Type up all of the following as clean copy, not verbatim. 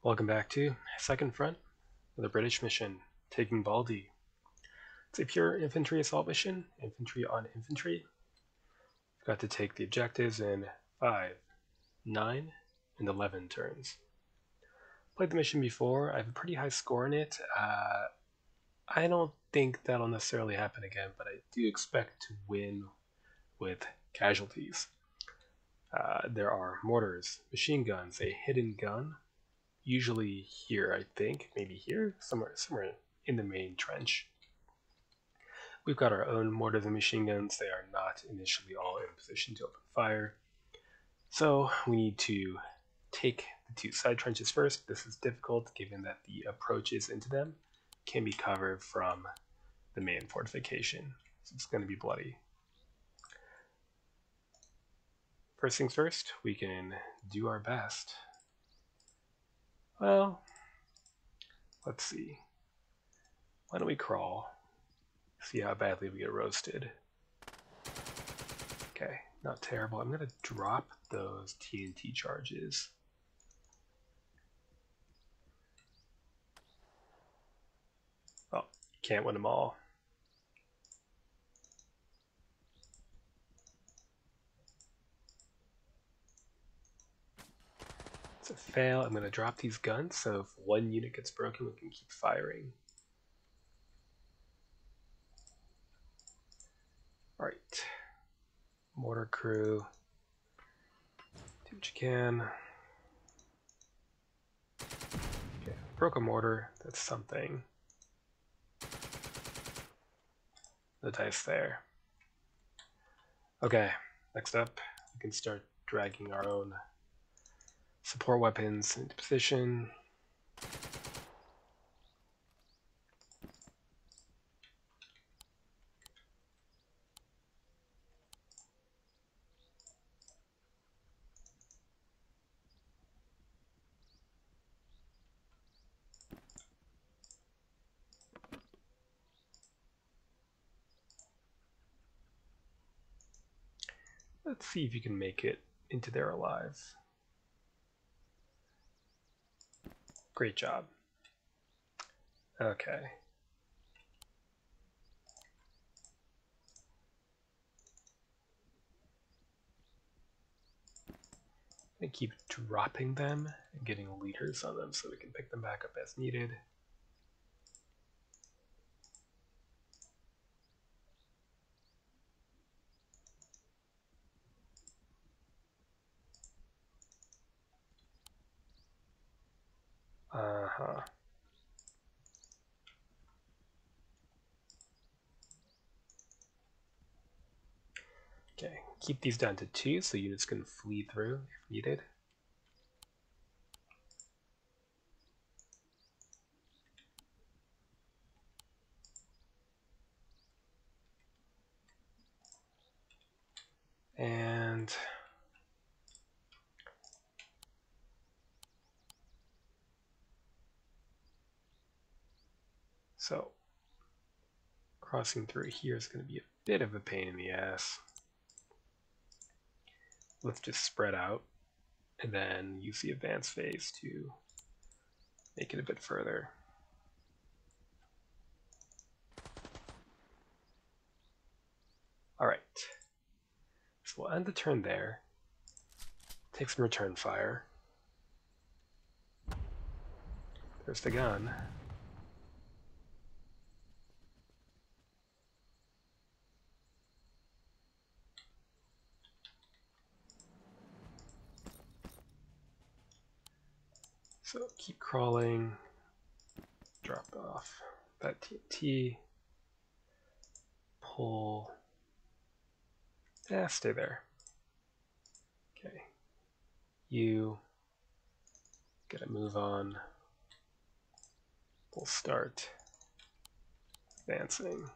Welcome back to Second Front, the British mission, taking Baldy. It's a pure infantry assault mission, infantry on infantry. We've got to take the objectives in 5, 9, and 11 turns. Played the mission before, I have a pretty high score in it. I don't think that'll necessarily happen again, but I do expect to win with casualties. There are mortars, machine guns, a hidden gun, usually here, I think, maybe here, somewhere in the main trench. We've got our own mortars and machine guns. They are not initially all in position to open fire. So we need to take the two side trenches first. This is difficult given that the approaches into them can be covered from the main fortification. So it's going to be bloody. First things first, we can do our best. Well, let's see. Why don't we crawl? See how badly we get roasted. Okay, not terrible. I'm going to drop those TNT charges. Oh, can't win them all. It's a fail. I'm going to drop these guns, so if one unit gets broken, we can keep firing. Alright. Mortar crew. Do what you can. Okay, broke a mortar. That's something. The dice there. Okay, next up, we can start dragging our own support weapons into position. Let's see if you can make it into there alive. Great job. Okay. I keep dropping them and getting leaders on them so we can pick them back up as needed. Uh-huh. Okay, keep these down to 2 so units can flee through if needed. And so crossing through here is going to be a bit of a pain in the ass. Let's just spread out and then use the advance phase to make it a bit further. Alright, so we'll end the turn there, take some return fire. There's the gun. So keep crawling, drop off that TNT, pull, stay there. Okay, you gotta move on. We'll start advancing.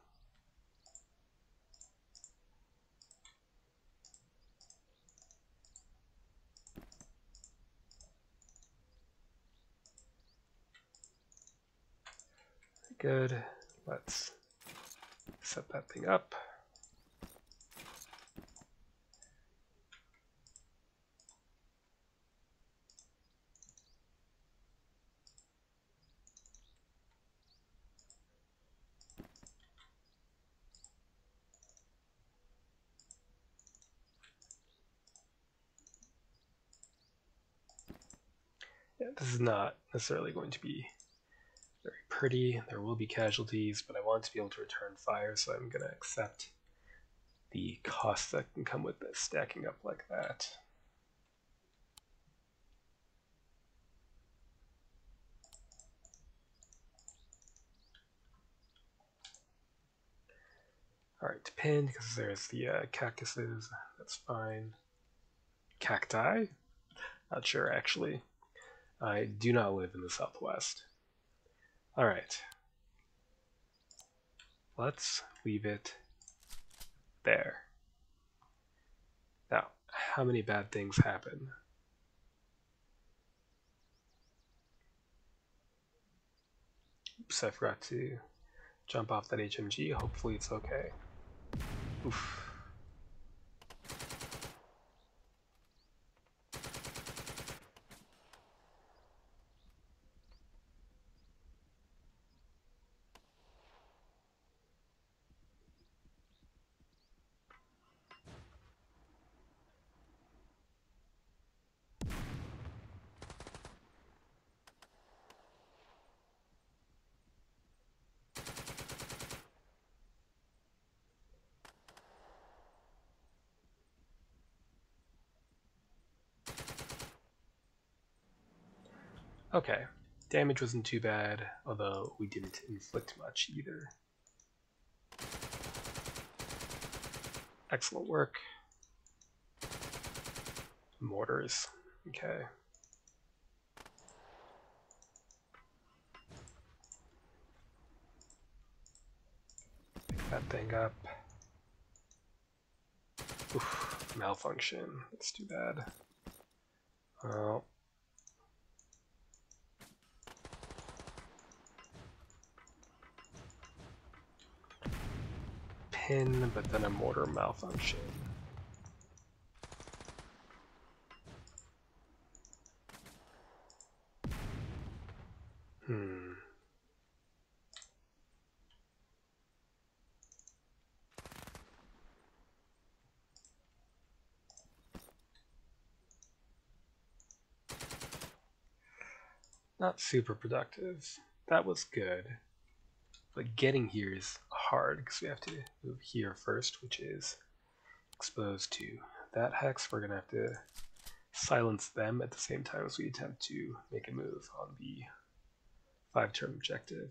Good. Let's set that thing up. Yeah, this is not necessarily going to be very pretty. There will be casualties, but I want to be able to return fire, so I'm going to accept the costs that can come with this stacking up like that. Alright, pin, because there's the cactuses, that's fine. Cacti? Not sure, actually. I do not live in the Southwest. Alright. Let's leave it there. Now, how many bad things happen? Oops, I forgot to jump off that HMG. Hopefully it's okay. Oof. Okay, damage wasn't too bad, although we didn't inflict much either. Excellent work. Mortars, okay. Pick that thing up. Oof, malfunction, that's too bad. Well, pin, but then a mortar malfunction. Not super productive. That was good. But getting here is hard because we have to move here first, which is exposed to that hex. We're going to have to silence them at the same time as we attempt to make a move on the 5-turn objective.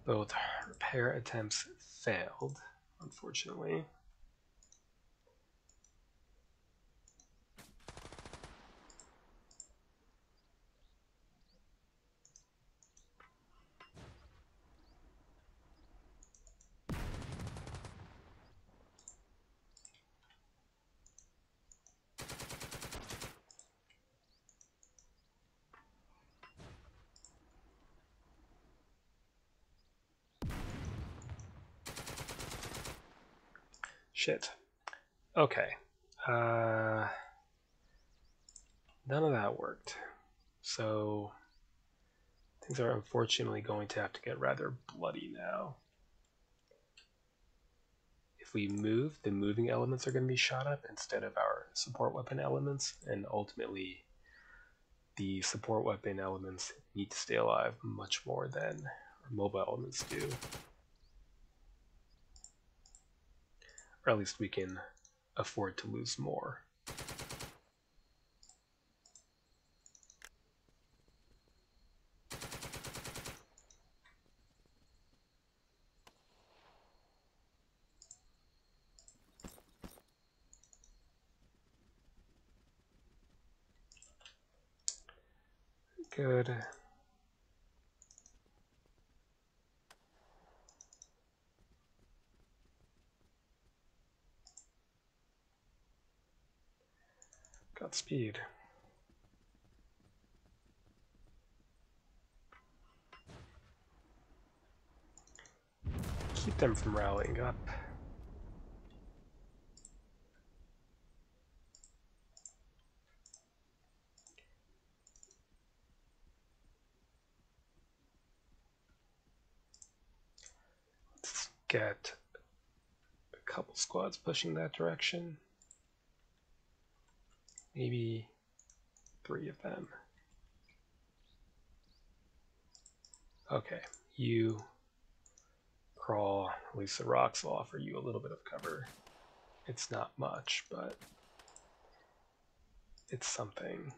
Both repair attempts failed, unfortunately. Shit. Okay. None of that worked. So things are unfortunately going to have to get rather bloody now. If we move, the moving elements are going to be shot up instead of our support weapon elements, and ultimately the support weapon elements need to stay alive much more than our mobile elements do. Or at least we can afford to lose more. Good. Got speed. Keep them from rallying up. get a couple squads pushing that direction. Maybe 3 of them. Okay, you crawl. At least the rocks will offer you a little bit of cover. It's not much, but it's something.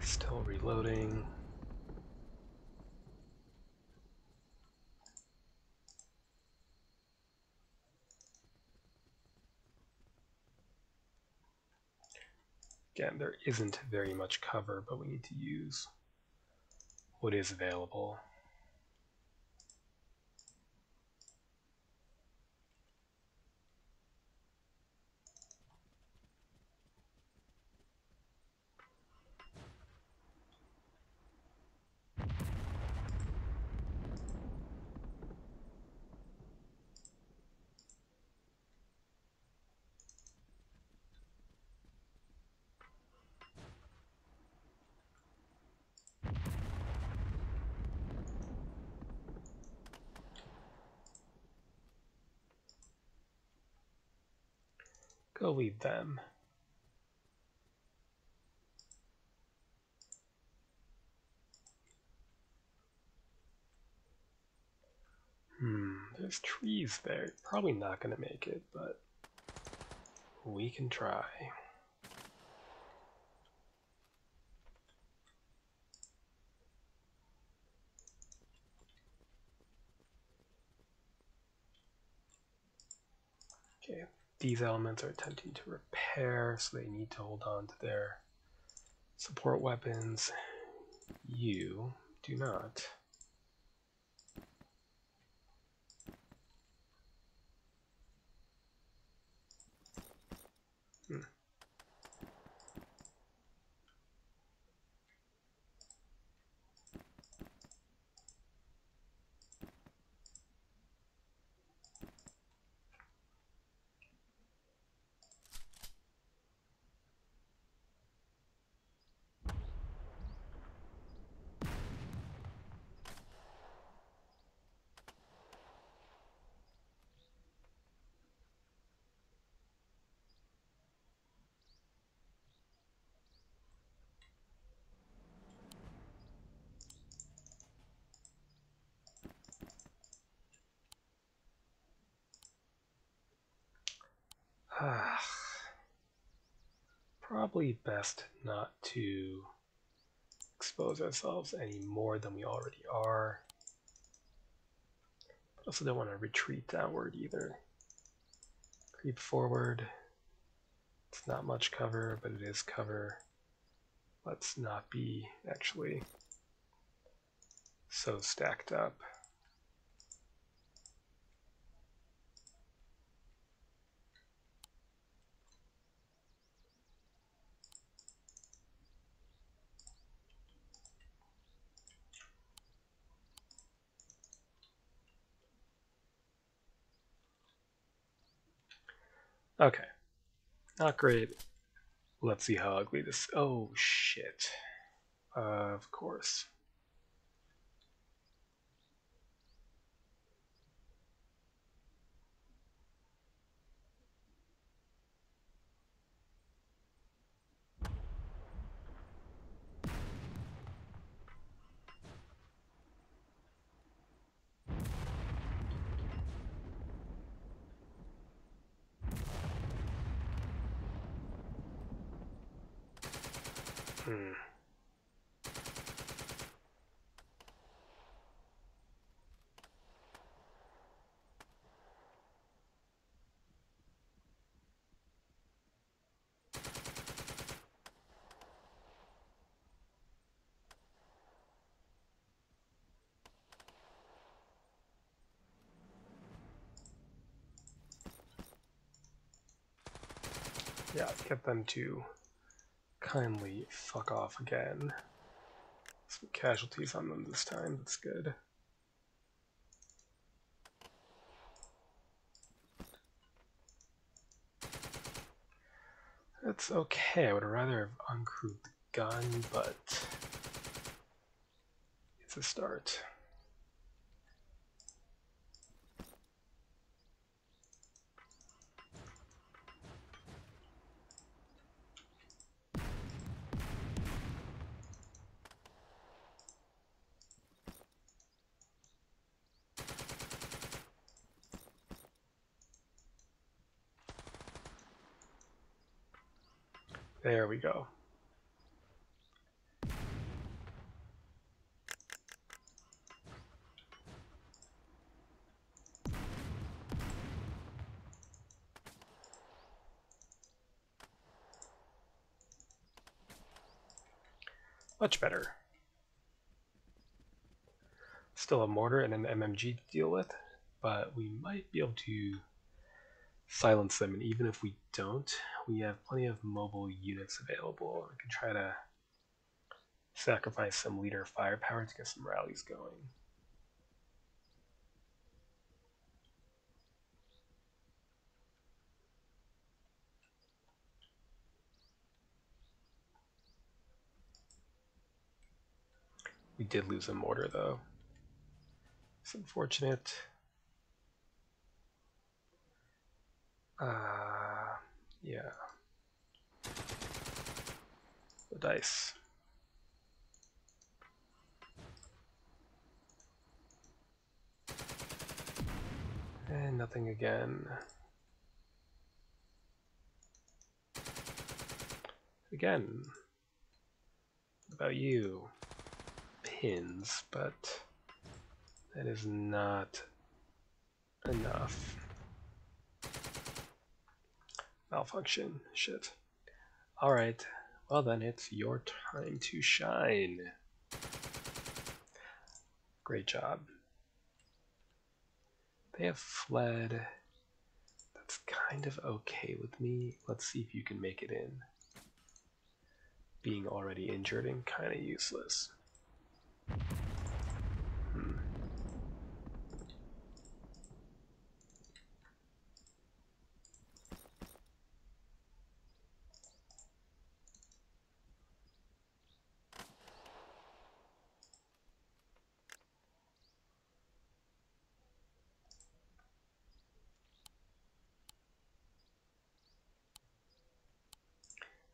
Still reloading. Again, there isn't very much cover, but we need to use what is available. Go lead them. There's trees there. Probably not going to make it, but we can try. Okay, these elements are attempting to repair, so they need to hold on to their support weapons. You do not. Probably best not to expose ourselves any more than we already are. But also don't want to retreat downward either. Creep forward. It's not much cover, but it is cover. Let's not be actually so stacked up. Okay, not great. Let's see how ugly this. Oh shit! Of course. Yeah, get them to kindly fuck off again. Some casualties on them this time, that's good. That's okay. I would rather have uncrewed the gun, but it's a start. There we go. Much better. Still a mortar and an MMG to deal with, but we might be able to silence them, and even if we don't, we have plenty of mobile units available. We can try to sacrifice some leader firepower to get some rallies going. We did lose a mortar though. It's unfortunate. Yeah. The dice. And nothing again. Again. What about you? Pins, but that is not enough. Malfunction. Shit. Alright. Well then, it's your time to shine. Great job. They have fled. That's kind of okay with me. Let's see if you can make it in. Being already injured and kind of useless.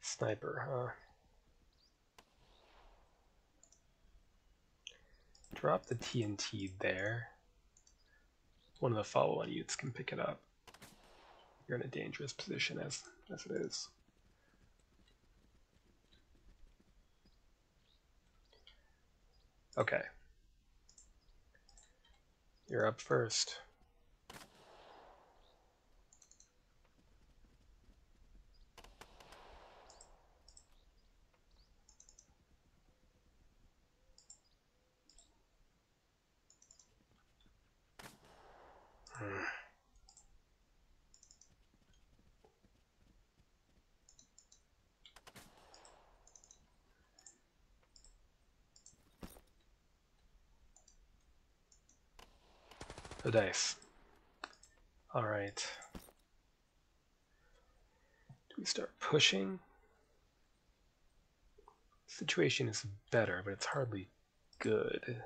Sniper, huh? Drop the TNT there. One of the follow-on units can pick it up. You're in a dangerous position as it is. Okay. You're up first. The dice. Alright. Do we start pushing? The situation is better, but it's hardly good.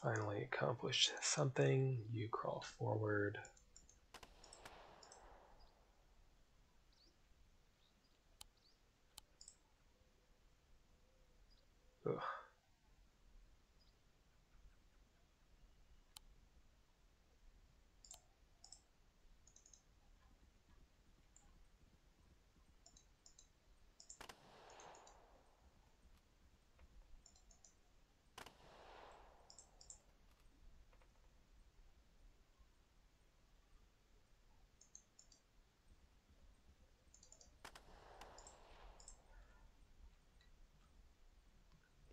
Finally accomplished something. You crawl forward. Ugh.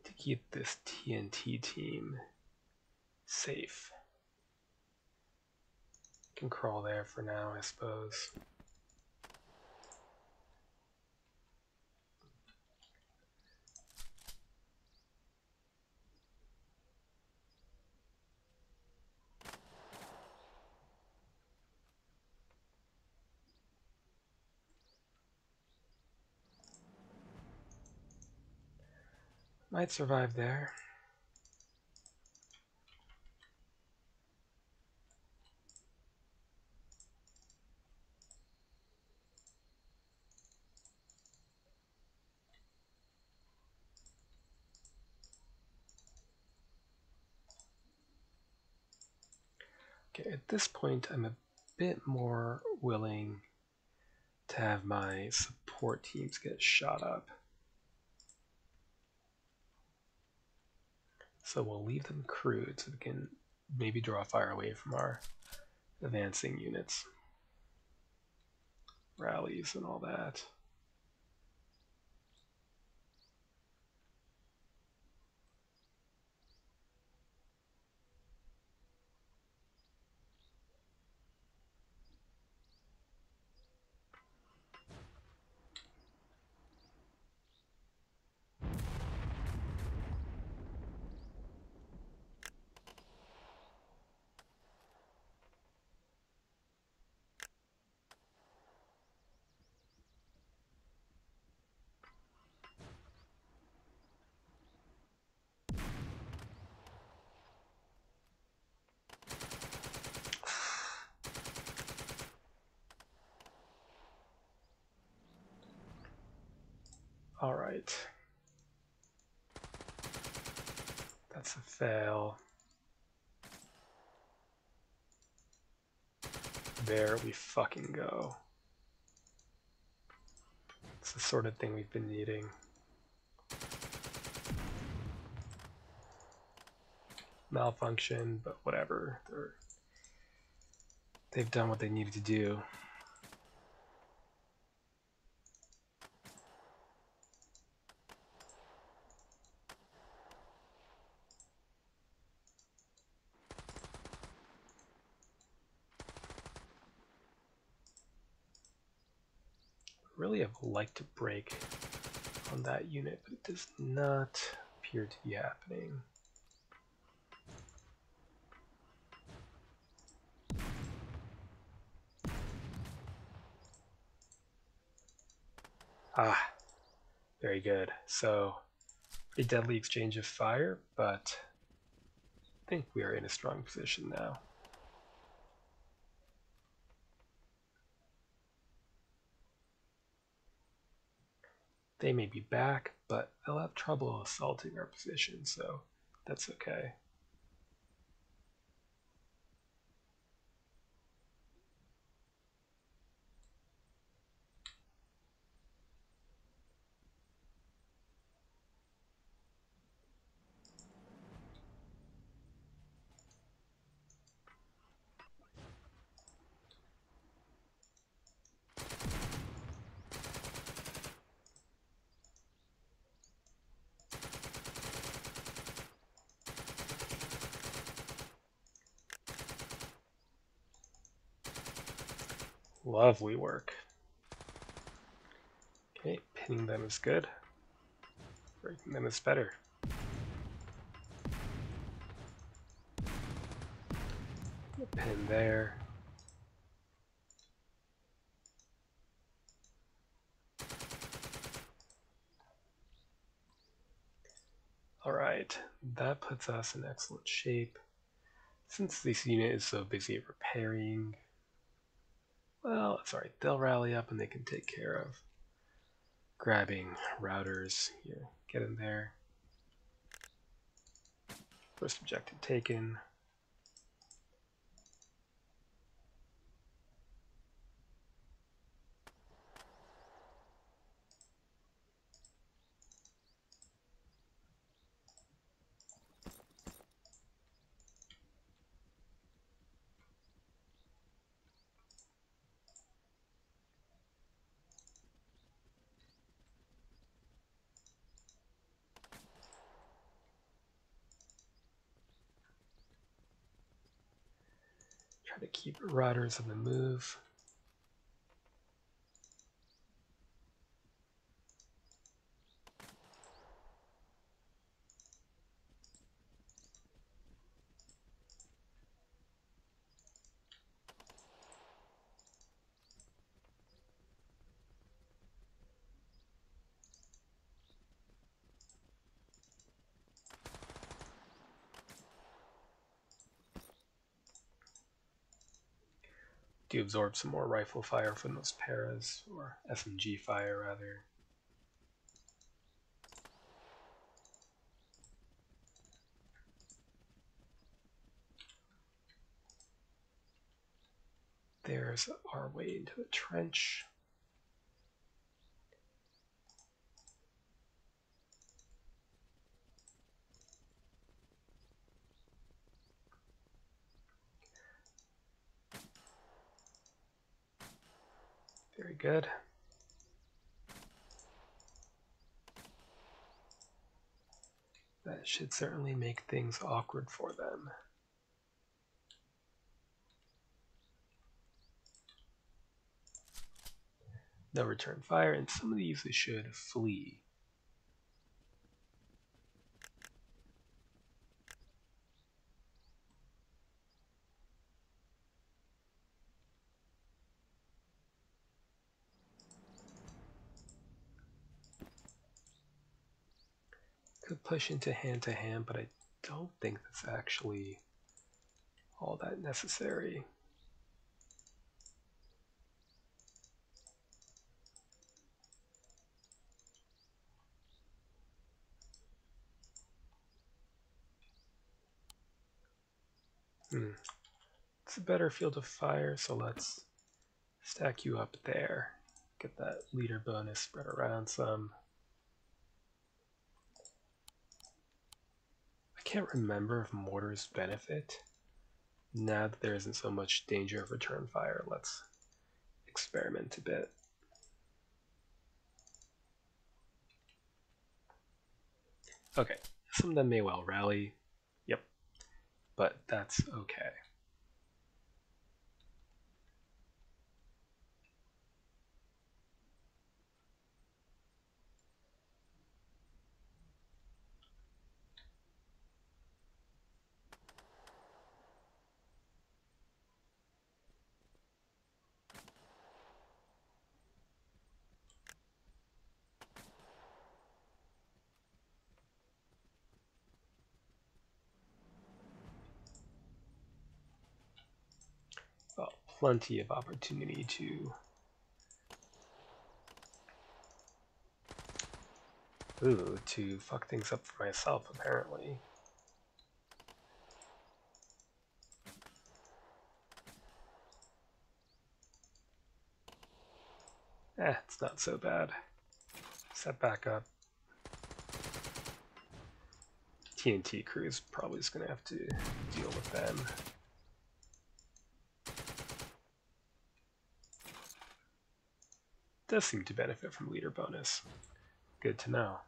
To keep this TNT team safe. Can crawl there for now, I suppose. Might survive there. Okay, at this point, I'm a bit more willing to have my support teams get shot up. So we'll leave them crewed so we can maybe draw fire away from our advancing units. Rallies and all that. All right. That's a fail. There we fucking go. It's the sort of thing we've been needing. Malfunction, but whatever. They've done what they needed to do. Really have liked to break on that unit, but it does not appear to be happening. Ah, very good. So, a deadly exchange of fire, but I think we are in a strong position now. They may be back, but they'll have trouble assaulting our position, so that's okay. Lovely work. Okay, pinning them is good. Breaking them is better. Pin there. Alright, that puts us in excellent shape. Since this unit is so busy at repairing, well, it's alright, they'll rally up and they can take care of grabbing routers. Here, get in there. First objective taken. Try to keep routers on the move. Do absorb some more rifle fire from those paras, or SMG fire rather. There's our way into the trench. Very good. That should certainly make things awkward for them. No return fire, and some of these should flee. Could push into hand, but I don't think that's actually all that necessary. It's a better field of fire, so let's stack you up there. Get that leader bonus spread around some. I can't remember if mortars benefit. Now that there isn't so much danger of return fire, let's experiment a bit. Okay, some of them may well rally. Yep, but that's okay. Well, plenty of opportunity to fuck things up for myself, apparently. It's not so bad. Set back up. TNT crew's probably just gonna have to deal with them. Does seem to benefit from leader bonus. Good to know.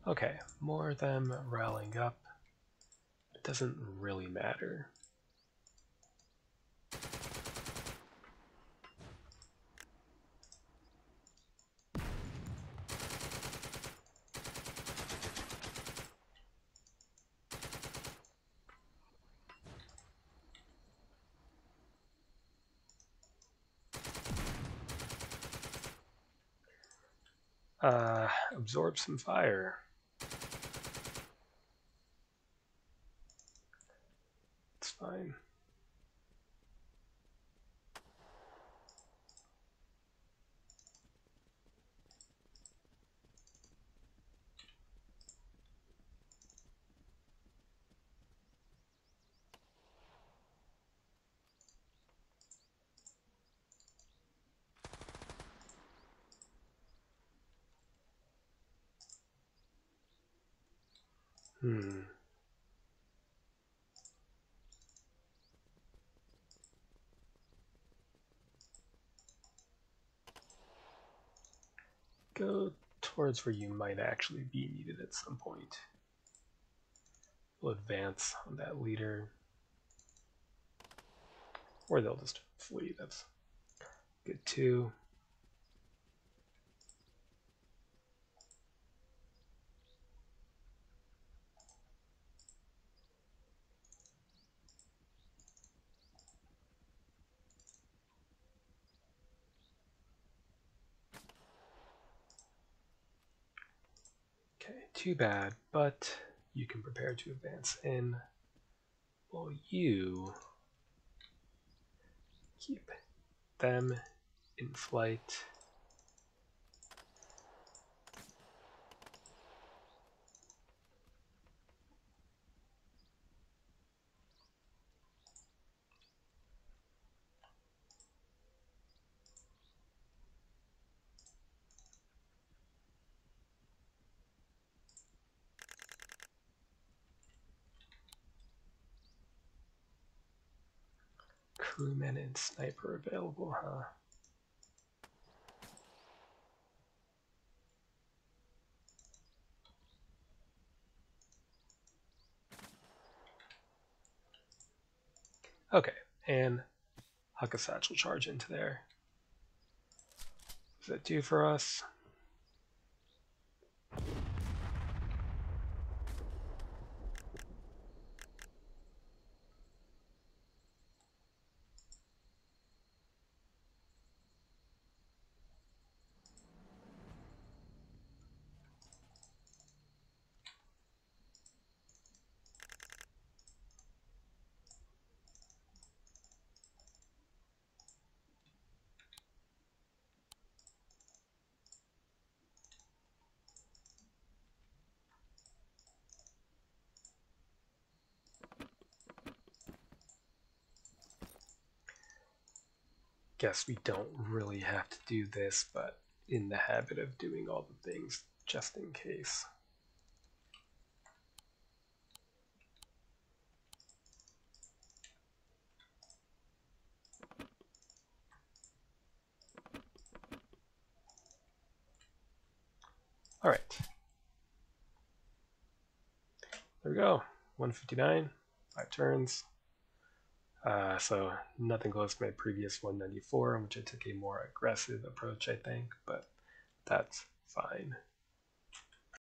Okay, more of them rallying up. It doesn't really matter. Absorb some fire. It's fine. Go towards where you might actually be needed at some point. We'll advance on that leader. Or they'll just flee, that's good too. Okay, too bad, but you can prepare to advance in. Will you keep them in flight? Crewman and sniper available, huh? Okay, and huck a satchel charge into there. What does that do for us? Guess we don't really have to do this, but in the habit of doing all the things just in case. All right. There we go. 159, 5 turns. So nothing close to my previous 194, in which I took a more aggressive approach, I think, but that's fine.